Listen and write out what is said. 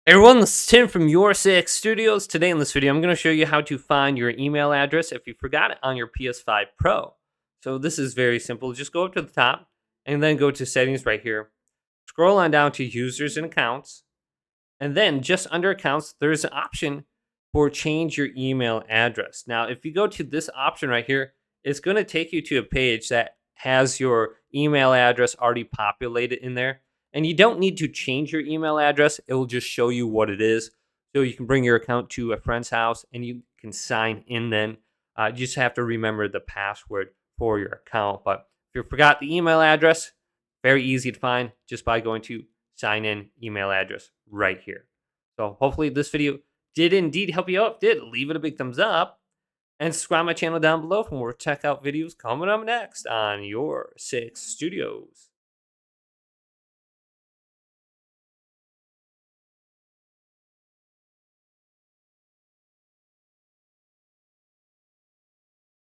Hey everyone, this is Tim from YourSixStudios. Today in this video, I'm going to show you how to find your email address if you forgot it on your PS5 Pro. So this is very simple. Just go up to the top and then go to settings right here. Scroll on down to users and accounts. And then just under accounts, there's an option for change your email address. Now, if you go to this option right here, it's going to take you to a page that has your email address already populated in there. And you don't need to change your email address. It will just show you what it is. So you can bring your account to a friend's house and you can sign in then. You just have to remember the password for your account. But if you forgot the email address, very easy to find just by going to sign in email address right here. So hopefully this video did indeed help you out. If it did, leave it a big thumbs up. And subscribe my channel down below for more checkout videos coming up next on YourSixStudios.